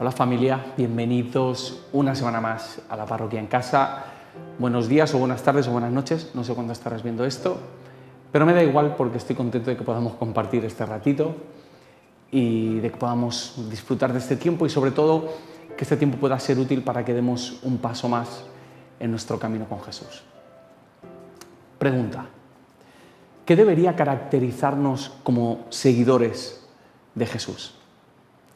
Hola familia, bienvenidos una semana más a la Parroquia en Casa. Buenos días o buenas tardes o buenas noches, no sé cuándo estarás viendo esto, pero me da igual porque estoy contento de que podamos compartir este ratito y de que podamos disfrutar de este tiempo y sobre todo que este tiempo pueda ser útil para que demos un paso más en nuestro camino con Jesús. Pregunta: ¿qué debería caracterizarnos como seguidores de Jesús?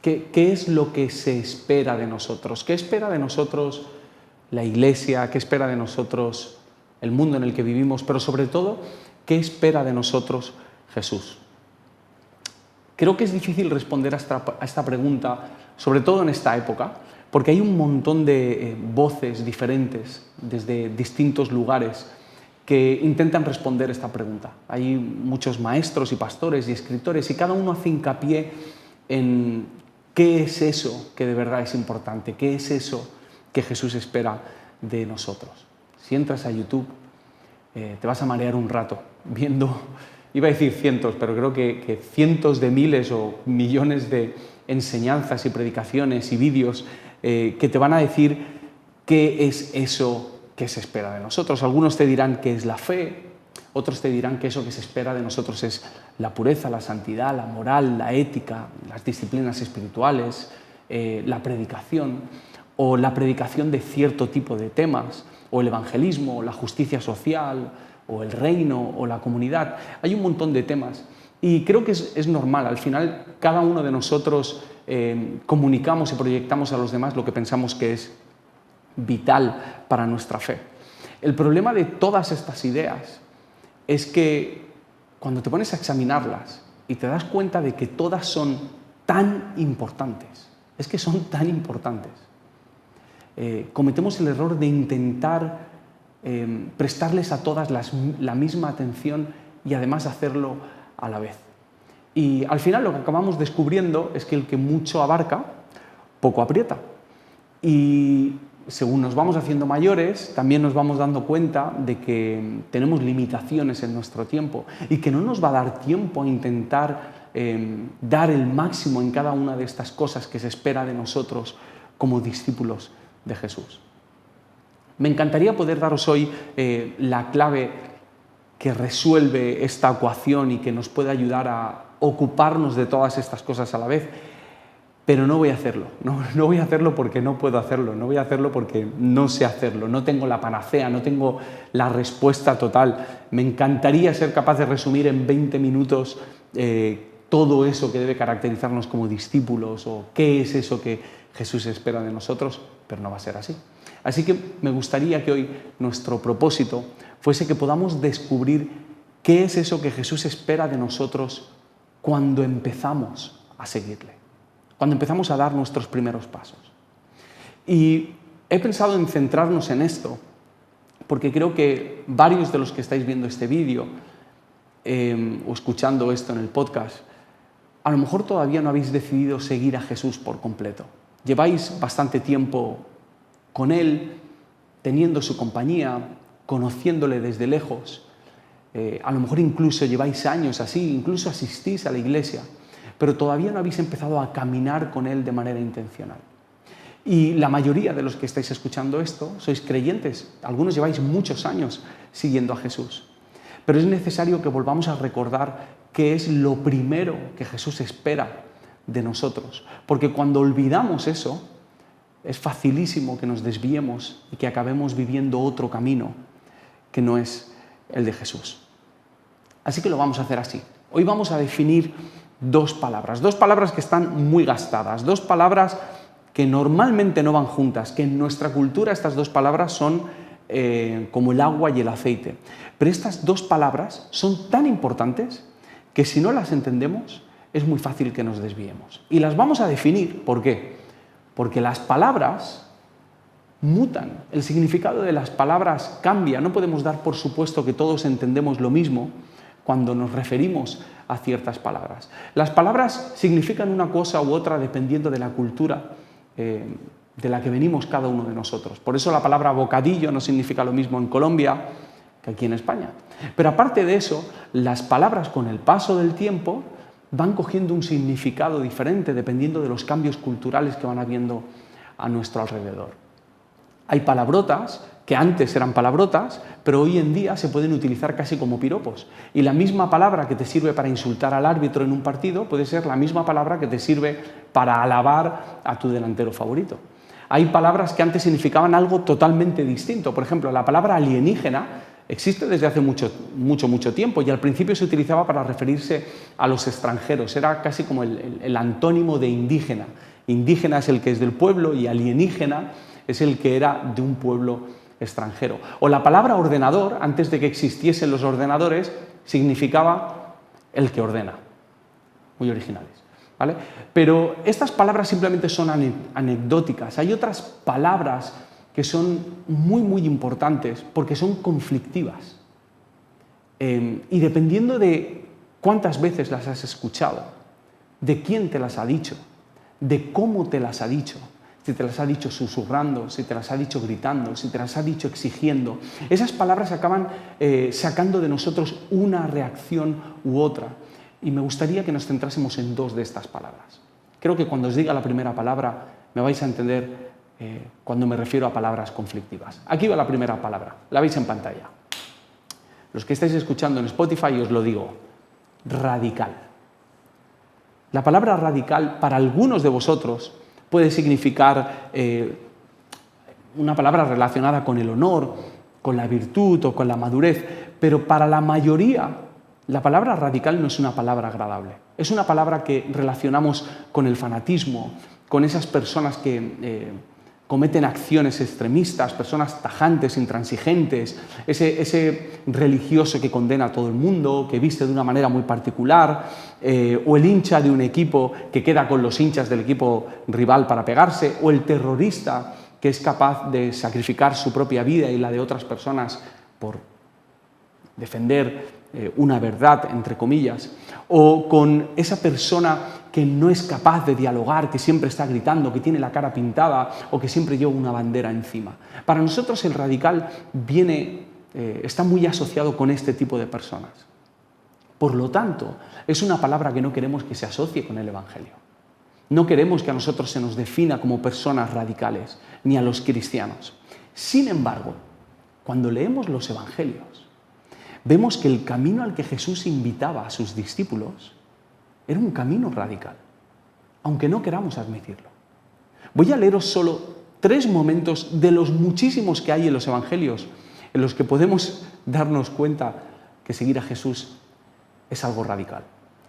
¿Qué es lo que se espera de nosotros? ¿Qué espera de nosotros la Iglesia? ¿Qué espera de nosotros el mundo en el que vivimos? Pero sobre todo, ¿qué espera de nosotros Jesús? Creo que es difícil responder a esta pregunta, sobre todo en esta época, porque hay un montón de voces diferentes desde distintos lugares que intentan responder esta pregunta. Hay muchos maestros y pastores y escritores y cada uno hace hincapié en qué es eso que de verdad es importante, qué es eso que Jesús espera de nosotros. Si entras a YouTube, te vas a marear un rato viendo, iba a decir cientos, pero creo que cientos de miles o millones de enseñanzas y predicaciones y vídeos que te van a decir qué es eso que se espera de nosotros. Algunos te dirán que es la fe, otros te dirán que eso que se espera de nosotros es la pureza, la santidad, la moral, la ética, las disciplinas espirituales, la predicación o la predicación de cierto tipo de temas, o el evangelismo, o la justicia social, o el reino, o la comunidad. Hay un montón de temas y creo que es normal. Al final, cada uno de nosotros comunicamos y proyectamos a los demás lo que pensamos que es vital para nuestra fe. El problema de todas estas ideas es que cuando te pones a examinarlas y te das cuenta de que todas son tan importantes, es que son tan importantes, cometemos el error de intentar prestarles a todas la misma atención y además hacerlo a la vez. Y al final lo que acabamos descubriendo es que el que mucho abarca, poco aprieta. Y según nos vamos haciendo mayores, también nos vamos dando cuenta de que tenemos limitaciones en nuestro tiempo y que no nos va a dar tiempo a intentar dar el máximo en cada una de estas cosas que se espera de nosotros como discípulos de Jesús. Me encantaría poder daros hoy la clave que resuelve esta ecuación y que nos puede ayudar a ocuparnos de todas estas cosas a la vez. Pero no voy a hacerlo, no voy a hacerlo porque no puedo hacerlo, no voy a hacerlo porque no sé hacerlo, no tengo la panacea, no tengo la respuesta total. Me encantaría ser capaz de resumir en 20 minutos todo eso que debe caracterizarnos como discípulos o qué es eso que Jesús espera de nosotros, pero no va a ser así. Así que me gustaría que hoy nuestro propósito fuese que podamos descubrir qué es eso que Jesús espera de nosotros cuando empezamos a seguirle, cuando empezamos a dar nuestros primeros pasos. Y he pensado en centrarnos en esto, porque creo que varios de los que estáis viendo este vídeo o escuchando esto en el podcast, a lo mejor todavía no habéis decidido seguir a Jesús por completo. Lleváis bastante tiempo con Él, teniendo su compañía, conociéndole desde lejos. A lo mejor incluso lleváis años así, incluso asistís a la iglesia, pero todavía no habéis empezado a caminar con Él de manera intencional. Y la mayoría de los que estáis escuchando esto sois creyentes, algunos lleváis muchos años siguiendo a Jesús. Pero es necesario que volvamos a recordar qué es lo primero que Jesús espera de nosotros, porque cuando olvidamos eso, es facilísimo que nos desviemos y que acabemos viviendo otro camino que no es el de Jesús. Así que lo vamos a hacer así. Hoy vamos a definir dos palabras que están muy gastadas, dos palabras que normalmente no van juntas, que en nuestra cultura estas dos palabras son como el agua y el aceite. Pero estas dos palabras son tan importantes que si no las entendemos es muy fácil que nos desviemos. Y las vamos a definir. ¿Por qué? Porque las palabras mutan, el significado de las palabras cambia. No podemos dar por supuesto que todos entendemos lo mismo cuando nos referimos a ciertas palabras. Las palabras significan una cosa u otra dependiendo de la cultura de la que venimos cada uno de nosotros. Por eso la palabra bocadillo no significa lo mismo en Colombia que aquí en España. Pero aparte de eso, las palabras con el paso del tiempo van cogiendo un significado diferente dependiendo de los cambios culturales que van habiendo a nuestro alrededor. Hay palabrotas que antes eran palabrotas, pero hoy en día se pueden utilizar casi como piropos. Y la misma palabra que te sirve para insultar al árbitro en un partido puede ser la misma palabra que te sirve para alabar a tu delantero favorito. Hay palabras que antes significaban algo totalmente distinto. Por ejemplo, la palabra alienígena existe desde hace mucho tiempo y al principio se utilizaba para referirse a los extranjeros. Era casi como el antónimo de indígena. Indígena es el que es del pueblo y alienígena es el que era de un pueblo extranjero. O la palabra ordenador, antes de que existiesen los ordenadores, significaba el que ordena. Muy originales, ¿vale? Pero estas palabras simplemente son anecdóticas. Hay otras palabras que son muy importantes porque son conflictivas. Y dependiendo de cuántas veces las has escuchado, de quién te las ha dicho, de cómo te las ha dicho, si te las ha dicho susurrando, si te las ha dicho gritando, si te las ha dicho exigiendo, esas palabras acaban sacando de nosotros una reacción u otra. Y me gustaría que nos centrásemos en dos de estas palabras. Creo que cuando os diga la primera palabra me vais a entender cuando me refiero a palabras conflictivas. Aquí va la primera palabra, la veis en pantalla. Los que estáis escuchando en Spotify os lo digo, radical. La palabra radical para algunos de vosotros puede significar una palabra relacionada con el honor, con la virtud o con la madurez, pero para la mayoría la palabra radical no es una palabra agradable. Es una palabra que relacionamos con el fanatismo, con esas personas que cometen acciones extremistas, personas tajantes, intransigentes, ese religioso que condena a todo el mundo, que viste de una manera muy particular, o el hincha de un equipo que queda con los hinchas del equipo rival para pegarse, o el terrorista que es capaz de sacrificar su propia vida y la de otras personas por defender una verdad, entre comillas, o con esa persona que no es capaz de dialogar, que siempre está gritando, que tiene la cara pintada o que siempre lleva una bandera encima. Para nosotros el radical está muy asociado con este tipo de personas. Por lo tanto, es una palabra que no queremos que se asocie con el Evangelio. No queremos que a nosotros se nos defina como personas radicales, ni a los cristianos. Sin embargo, cuando leemos los Evangelios, vemos que el camino al que Jesús invitaba a sus discípulos era un camino radical, aunque no queramos admitirlo. Voy a leeros solo 3 momentos de los muchísimos que hay en los Evangelios en los que podemos darnos cuenta que seguir a Jesús es algo radical.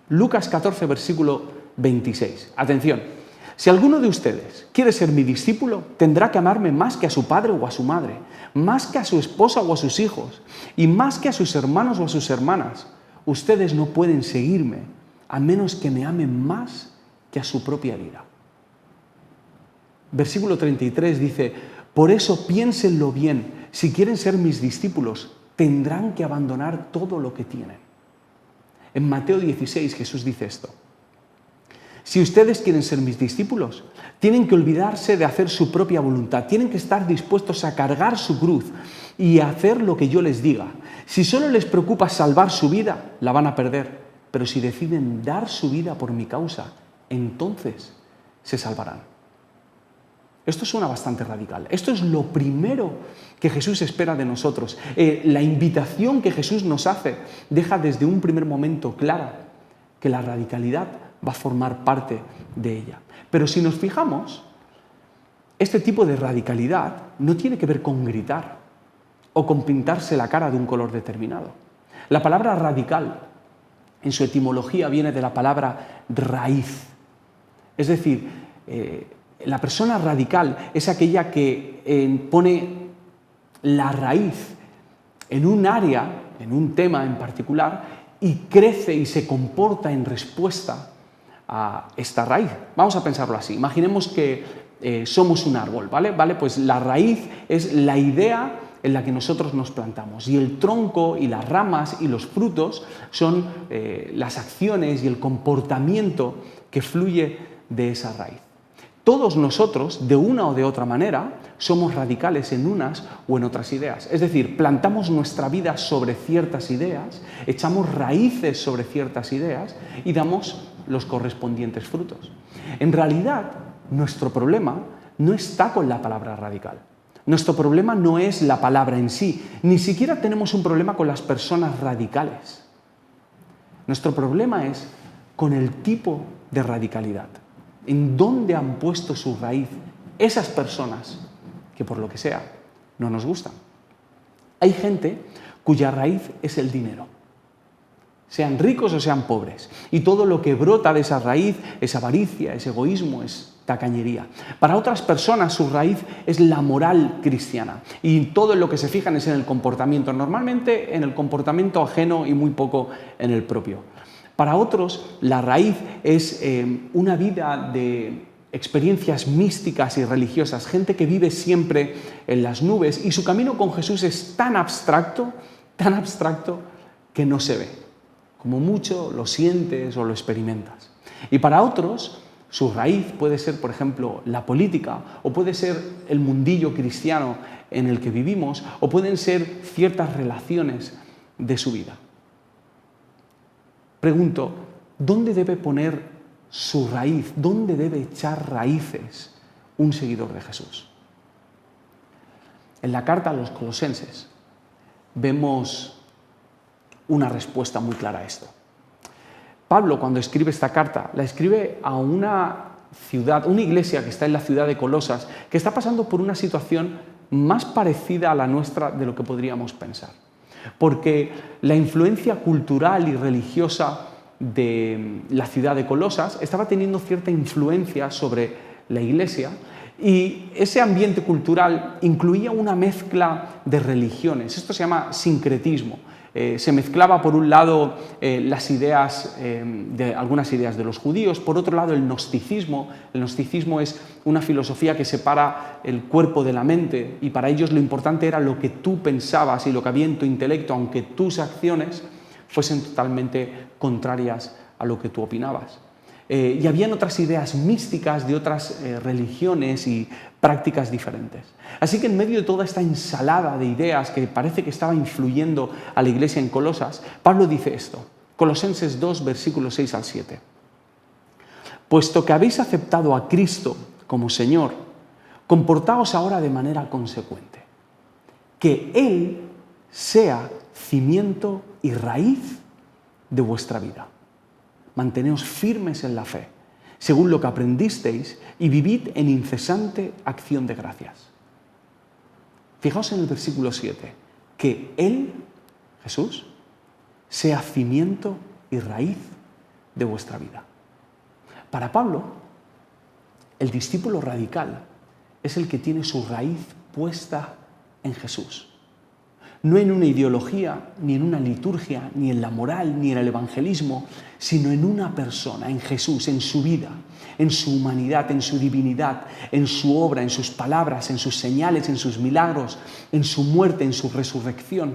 Lucas 14, versículo 26. Atención, si alguno de ustedes quiere ser mi discípulo, tendrá que amarme más que a su padre o a su madre, más que a su esposa o a sus hijos, y más que a sus hermanos o a sus hermanas. Ustedes no pueden seguirme a menos que me amen más que a su propia vida. Versículo 33 dice, por eso piénsenlo bien, si quieren ser mis discípulos, tendrán que abandonar todo lo que tienen. En Mateo 16 Jesús dice esto, si ustedes quieren ser mis discípulos, tienen que olvidarse de hacer su propia voluntad, tienen que estar dispuestos a cargar su cruz y a hacer lo que yo les diga. Si solo les preocupa salvar su vida, la van a perder. Pero si deciden dar su vida por mi causa, entonces se salvarán. Esto suena bastante radical. Esto es lo primero que Jesús espera de nosotros. La invitación que Jesús nos hace deja desde un primer momento clara que la radicalidad va a formar parte de ella. Pero si nos fijamos, este tipo de radicalidad no tiene que ver con gritar o con pintarse la cara de un color determinado. La palabra radical en su etimología viene de la palabra raíz. Es decir, la persona radical es aquella que pone la raíz en un área, en un tema en particular, y crece y se comporta en respuesta a esta raíz. Vamos a pensarlo así. Imaginemos que somos un árbol, ¿vale? Pues la raíz es la idea en la que nosotros nos plantamos, y el tronco y las ramas y los frutos son las acciones y el comportamiento que fluye de esa raíz. todos nosotros, de una o de otra manera, somos radicales en unas o en otras ideas. Es decir, plantamos nuestra vida sobre ciertas ideas, echamos raíces sobre ciertas ideas y damos los correspondientes frutos. En realidad, nuestro problema no está con la palabra radical. Nuestro problema no es la palabra en sí, ni siquiera tenemos un problema con las personas radicales. Nuestro problema es con el tipo de radicalidad. ¿En dónde han puesto su raíz esas personas que por lo que sea no nos gustan? Hay gente cuya raíz es el dinero, sean ricos o sean pobres, y todo lo que brota de esa raíz es avaricia, es egoísmo, es tacañería. Para otras personas su raíz es la moral cristiana y todo en lo que se fijan es en el comportamiento, normalmente en el comportamiento ajeno y muy poco en el propio. Para otros la raíz es una vida de experiencias místicas y religiosas, gente que vive siempre en las nubes y su camino con Jesús es tan abstracto que no se ve. Como mucho lo sientes o lo experimentas. Y para otros su raíz puede ser, por ejemplo, la política, o puede ser el mundillo cristiano en el que vivimos, o pueden ser ciertas relaciones de su vida. Pregunto, ¿dónde debe poner su raíz? ¿Dónde debe echar raíces un seguidor de Jesús? En la carta a los Colosenses vemos una respuesta muy clara a esto. Pablo, cuando escribe esta carta, la escribe a una ciudad, una iglesia que está en la ciudad de Colosas, que está pasando por una situación más parecida a la nuestra de lo que podríamos pensar. Porque la influencia cultural y religiosa de la ciudad de Colosas estaba teniendo cierta influencia sobre la iglesia y ese ambiente cultural incluía una mezcla de religiones. Esto se llama sincretismo. Se mezclaba por un lado las ideas algunas ideas de los judíos, por otro lado el gnosticismo. El gnosticismo es una filosofía que separa el cuerpo de la mente y para ellos lo importante era lo que tú pensabas y lo que había en tu intelecto, aunque tus acciones fuesen totalmente contrarias a lo que tú opinabas. Y habían otras ideas místicas de otras religiones y prácticas diferentes. Así que en medio de toda esta ensalada de ideas que parece que estaba influyendo a la iglesia en Colosas, Pablo dice esto, Colosenses 2, versículos 6 al 7. Puesto que habéis aceptado a Cristo como Señor, comportaos ahora de manera consecuente. Que Él sea cimiento y raíz de vuestra vida. Manteneos firmes en la fe, según lo que aprendisteis, y vivid en incesante acción de gracias. Fijaos en el versículo 7, que Él, Jesús, sea cimiento y raíz de vuestra vida. Para Pablo, el discípulo radical es el que tiene su raíz puesta en Jesús. No en una ideología, ni en una liturgia, ni en la moral, ni en el evangelismo, sino en una persona, en Jesús, en su vida, en su humanidad, en su divinidad, en su obra, en sus palabras, en sus señales, en sus milagros, en su muerte, en su resurrección.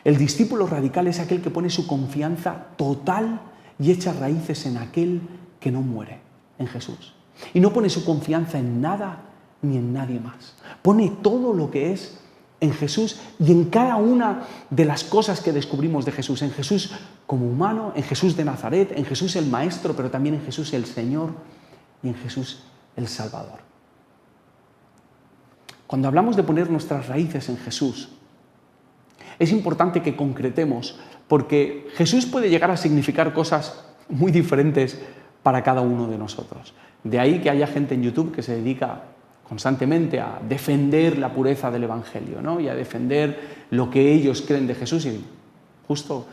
El discípulo radical es aquel que pone su confianza total y echa raíces en aquel que no muere, en Jesús. Y no pone su confianza en nada ni en nadie más. Pone todo lo que es en Jesús y en cada una de las cosas que descubrimos de Jesús. En Jesús como humano, en Jesús de Nazaret, en Jesús el Maestro, pero también en Jesús el Señor y en Jesús el Salvador. Cuando hablamos de poner nuestras raíces en Jesús, es importante que concretemos, porque Jesús puede llegar a significar cosas muy diferentes para cada uno de nosotros. De ahí que haya gente en YouTube que se dedica constantemente a defender la pureza del Evangelio, ¿no? Y a defender lo que ellos creen de Jesús y justo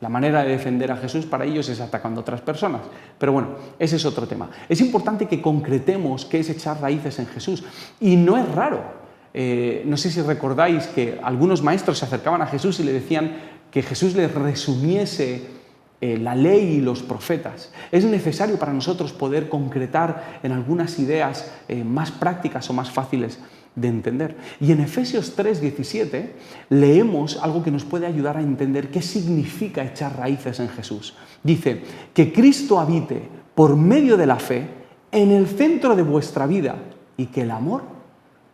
la manera de defender a Jesús para ellos es atacando a otras personas. Pero bueno, ese es otro tema. Es importante que concretemos qué es echar raíces en Jesús y no es raro. No sé si recordáis que algunos maestros se acercaban a Jesús y le decían que Jesús les resumiese la ley y los profetas. Es necesario para nosotros poder concretar en algunas ideas más prácticas o más fáciles de entender. Y en Efesios 3:17 leemos algo que nos puede ayudar a entender qué significa echar raíces en Jesús. Dice, que Cristo habite por medio de la fe en el centro de vuestra vida y que el amor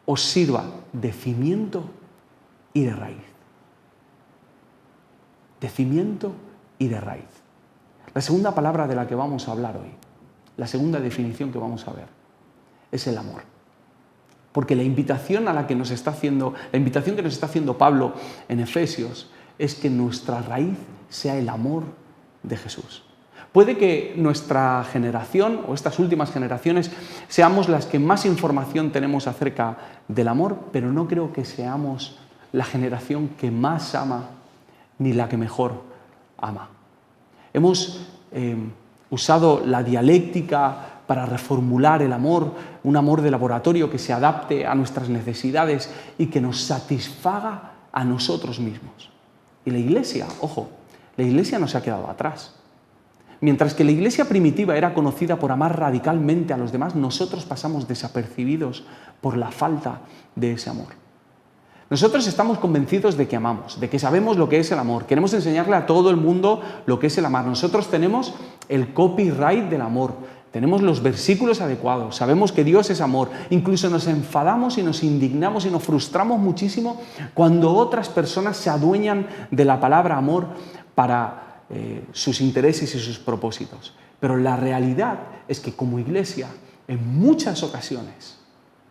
os sirva de cimiento y de raíz. De cimiento y de raíz. La segunda palabra de la que vamos a hablar hoy, la segunda definición que vamos a ver, es el amor. Porque la invitación que nos está haciendo Pablo en Efesios es que nuestra raíz sea el amor de Jesús. Puede que nuestra generación o estas últimas generaciones seamos las que más información tenemos acerca del amor, pero no creo que seamos la generación que más ama ni la que mejor ama. Hemos usado la dialéctica para reformular el amor, un amor de laboratorio que se adapte a nuestras necesidades y que nos satisfaga a nosotros mismos. Y la Iglesia, ojo, la Iglesia no se ha quedado atrás. Mientras que la Iglesia primitiva era conocida por amar radicalmente a los demás, nosotros pasamos desapercibidos por la falta de ese amor. Nosotros estamos convencidos de que amamos, de que sabemos lo que es el amor. Queremos enseñarle a todo el mundo lo que es el amar. Nosotros tenemos el copyright del amor, tenemos los versículos adecuados, sabemos que Dios es amor. Incluso nos enfadamos y nos indignamos y nos frustramos muchísimo cuando otras personas se adueñan de la palabra amor para sus intereses y sus propósitos. Pero la realidad es que como Iglesia, en muchas ocasiones,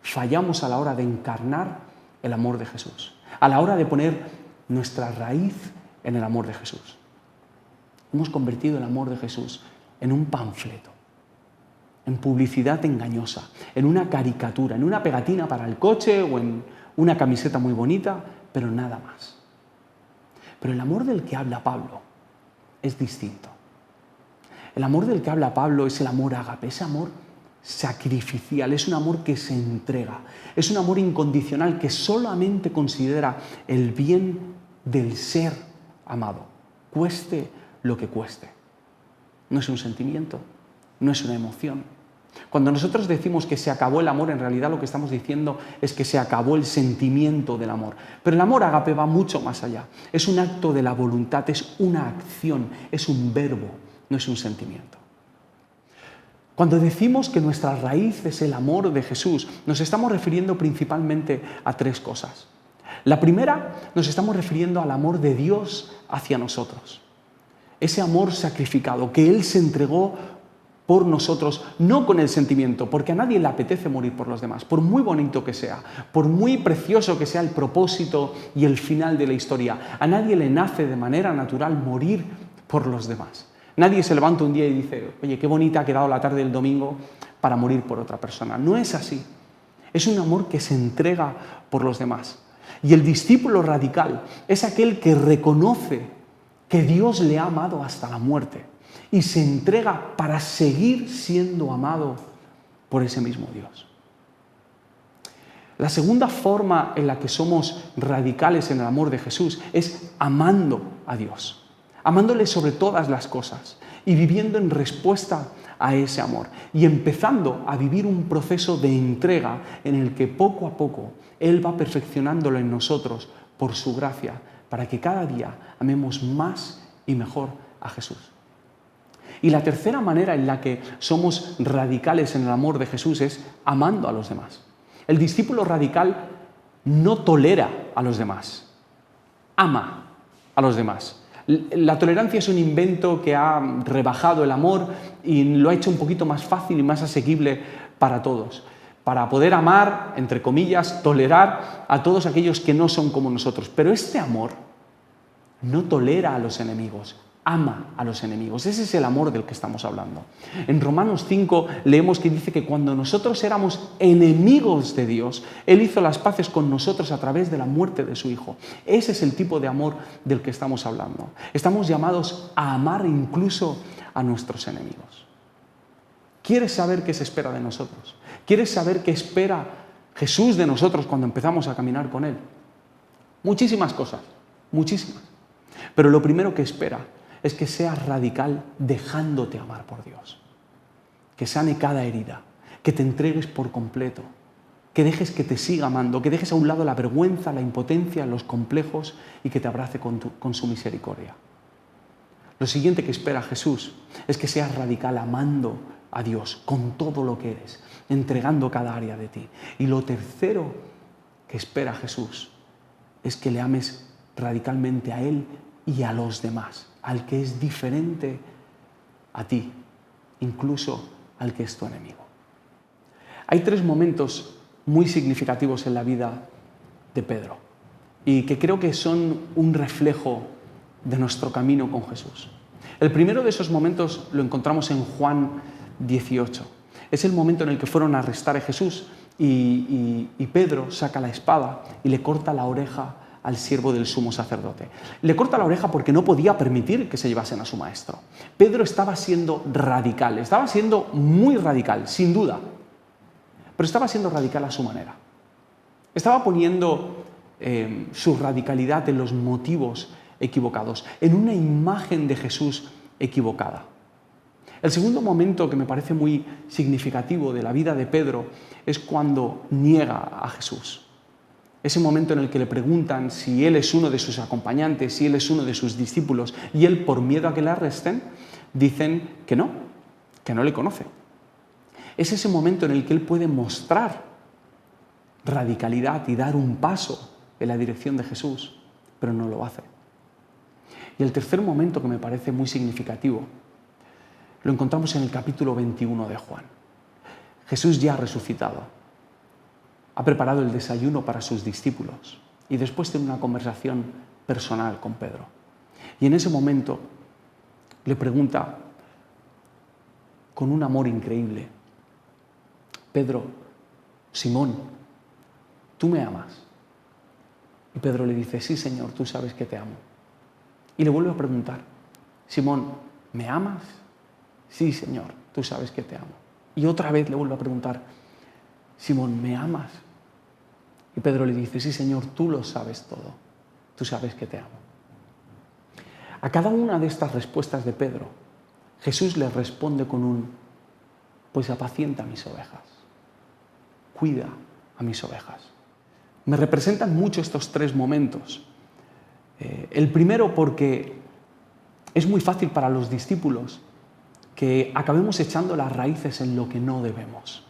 fallamos a la hora de encarnar el amor de Jesús, a la hora de poner nuestra raíz en el amor de Jesús. Hemos convertido el amor de Jesús en un panfleto, en publicidad engañosa, en una caricatura, en una pegatina para el coche o en una camiseta muy bonita, pero nada más. Pero el amor del que habla Pablo es distinto. El amor del que habla Pablo es el amor ágape, ese amor sacrificial, es un amor que se entrega, es un amor incondicional que solamente considera el bien del ser amado, cueste lo que cueste. No es un sentimiento, no es una emoción. Cuando nosotros decimos que se acabó el amor, en realidad lo que estamos diciendo es que se acabó el sentimiento del amor. Pero el amor ágape va mucho más allá. Es un acto de la voluntad, es una acción, es un verbo, no es un sentimiento. Cuando decimos que nuestra raíz es el amor de Jesús, nos estamos refiriendo principalmente a tres cosas. La primera, nos estamos refiriendo al amor de Dios hacia nosotros. Ese amor sacrificado, que Él se entregó por nosotros, no con el sentimiento, porque a nadie le apetece morir por los demás, por muy bonito que sea, por muy precioso que sea el propósito y el final de la historia. A nadie le nace de manera natural morir por los demás. Nadie se levanta un día y dice, oye, qué bonita ha quedado la tarde del domingo para morir por otra persona. No es así. Es un amor que se entrega por los demás. Y el discípulo radical es aquel que reconoce que Dios le ha amado hasta la muerte y se entrega para seguir siendo amado por ese mismo Dios. La segunda forma en la que somos radicales en el amor de Jesús es amando a Dios, amándole sobre todas las cosas y viviendo en respuesta a ese amor y empezando a vivir un proceso de entrega en el que poco a poco Él va perfeccionándolo en nosotros por su gracia para que cada día amemos más y mejor a Jesús. Y la tercera manera en la que somos radicales en el amor de Jesús es amando a los demás. El discípulo radical no tolera a los demás, ama a los demás. La tolerancia es un invento que ha rebajado el amor y lo ha hecho un poquito más fácil y más asequible para todos. Para poder amar, entre comillas, tolerar a todos aquellos que no son como nosotros. Pero este amor no tolera a los enemigos, ama a los enemigos. Ese es el amor del que estamos hablando. En Romanos 5 leemos que dice que cuando nosotros éramos enemigos de Dios, Él hizo las paces con nosotros a través de la muerte de su Hijo. Ese es el tipo de amor del que estamos hablando. Estamos llamados a amar incluso a nuestros enemigos. ¿Quieres saber qué se espera de nosotros? ¿Quieres saber qué espera Jesús de nosotros cuando empezamos a caminar con Él? Muchísimas cosas, muchísimas. Pero lo primero que espera es que seas radical dejándote amar por Dios. Que sane cada herida, que te entregues por completo, que dejes que te siga amando, que dejes a un lado la vergüenza, la impotencia, los complejos y que te abrace con su misericordia. Lo siguiente que espera Jesús es que seas radical amando a Dios con todo lo que eres, entregando cada área de ti. Y lo tercero que espera Jesús es que le ames radicalmente a Él y a los demás, al que es diferente a ti, incluso al que es tu enemigo. Hay 3 momentos muy significativos en la vida de Pedro y que creo que son un reflejo de nuestro camino con Jesús. El primero de esos momentos lo encontramos en Juan 18. Es el momento en el que fueron a arrestar a Jesús y Pedro saca la espada y le corta la oreja al siervo del sumo sacerdote. Le corta la oreja porque no podía permitir que se llevasen a su maestro. Pedro estaba siendo radical, estaba siendo muy radical, sin duda, pero estaba siendo radical a su manera. Estaba poniendo su radicalidad en los motivos equivocados, en una imagen de Jesús equivocada. El segundo momento que me parece muy significativo de la vida de Pedro es cuando niega a Jesús. Ese momento en el que le preguntan si él es uno de sus acompañantes, si él es uno de sus discípulos, y él, por miedo a que le arresten, dicen que no le conoce. Es ese momento en el que él puede mostrar radicalidad y dar un paso en la dirección de Jesús, pero no lo hace. Y el tercer momento que me parece muy significativo lo encontramos en el capítulo 21 de Juan. Jesús ya ha resucitado, ha preparado el desayuno para sus discípulos y después tiene una conversación personal con Pedro. Y en ese momento le pregunta con un amor increíble: Pedro, Simón, ¿tú me amas? Y Pedro le dice: sí, Señor, tú sabes que te amo. Y le vuelve a preguntar: Simón, ¿me amas? Sí, Señor, tú sabes que te amo. Y otra vez le vuelve a preguntar: Simón, ¿me amas? Y Pedro le dice: sí, Señor, tú lo sabes todo, tú sabes que te amo. A cada una de estas respuestas de Pedro, Jesús le responde con un: pues apacienta mis ovejas, cuida a mis ovejas. Me representan mucho estos 3 momentos. El primero porque es muy fácil para los discípulos que acabemos echando las raíces en lo que no debemos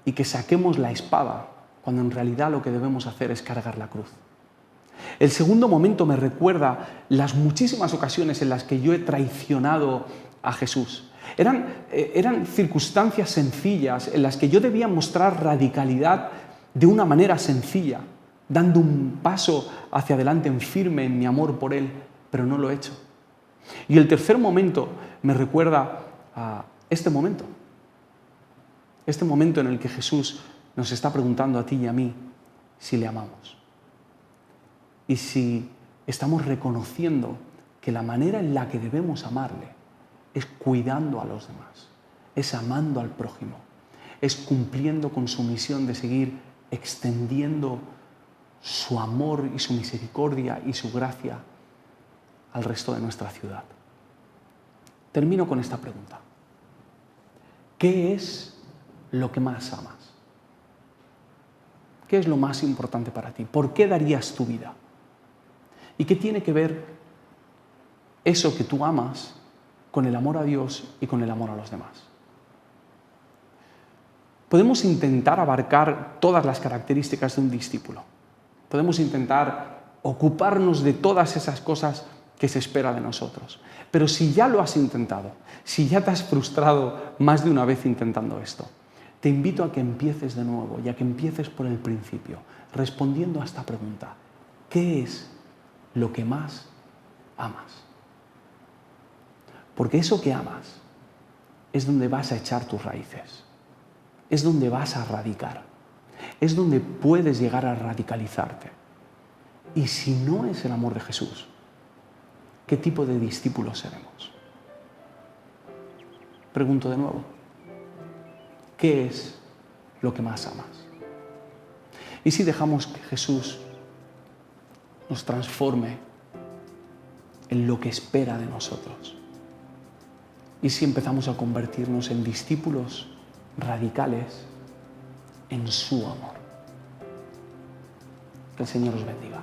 y que saquemos la espada cuando en realidad lo que debemos hacer es cargar la cruz. El segundo momento me recuerda las muchísimas ocasiones en las que yo he traicionado a Jesús. Eran circunstancias sencillas en las que yo debía mostrar radicalidad de una manera sencilla, dando un paso hacia adelante en firme en mi amor por Él, pero no lo he hecho. Y el tercer momento me recuerda a este momento en el que Jesús nos está preguntando a ti y a mí si le amamos. Y si estamos reconociendo que la manera en la que debemos amarle es cuidando a los demás, es amando al prójimo, es cumpliendo con su misión de seguir extendiendo su amor y su misericordia y su gracia al resto de nuestra ciudad. Termino con esta pregunta: ¿qué es lo que más amas? ¿Qué es lo más importante para ti? ¿Por qué darías tu vida? ¿Y qué tiene que ver eso que tú amas con el amor a Dios y con el amor a los demás? Podemos intentar abarcar todas las características de un discípulo. Podemos intentar ocuparnos de todas esas cosas que se espera de nosotros. Pero si ya lo has intentado, si ya te has frustrado más de una vez intentando esto, te invito a que empieces de nuevo y a que empieces por el principio, respondiendo a esta pregunta: ¿qué es lo que más amas? Porque eso que amas es donde vas a echar tus raíces, es donde vas a radicar, es donde puedes llegar a radicalizarte. Y si no es el amor de Jesús, ¿qué tipo de discípulos seremos? Pregunto de nuevo: ¿qué es lo que más amas? ¿Y si dejamos que Jesús nos transforme en lo que espera de nosotros? ¿Y si empezamos a convertirnos en discípulos radicales en su amor? Que el Señor os bendiga.